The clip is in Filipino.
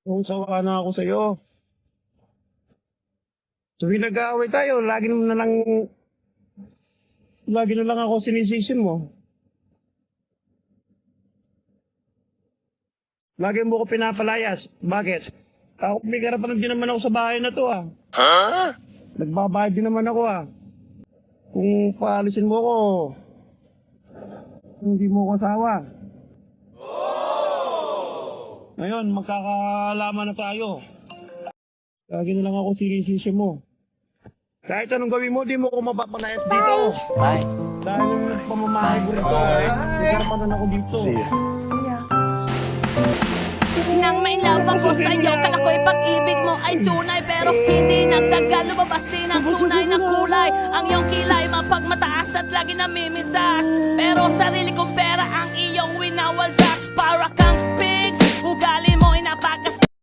Kung sawa na ako sa'yo. Tuwing nag-aaway tayo, lagi na lang ako sinisisi mo. Lagi mo ko pinapalayas. Bakit? Ako, may karapatan din naman ako sa bahay na to, ah. Nagbabayad din naman ako, ah. Kung paalisin mo ko, hindi mo ko asawa. Ngayon, magkakalaman na tayo. Lagi na lang ako sinisisi mo. Kahit anong gawin mo, di mo ko mapapalayas dito. Bye. Dahil nung nagpamamahay ko rito, may karapatan ako dito. Nang may love ako sa'yo, kala ko'y pag-ibig mo ay tunay. Pero hindi nagtagal, lumabas din ang tunay na kulay. Ang iyong kilay mapagmataas at lagi namimintas. Pero sarili kong pera ang iyong winawaldas. Para kang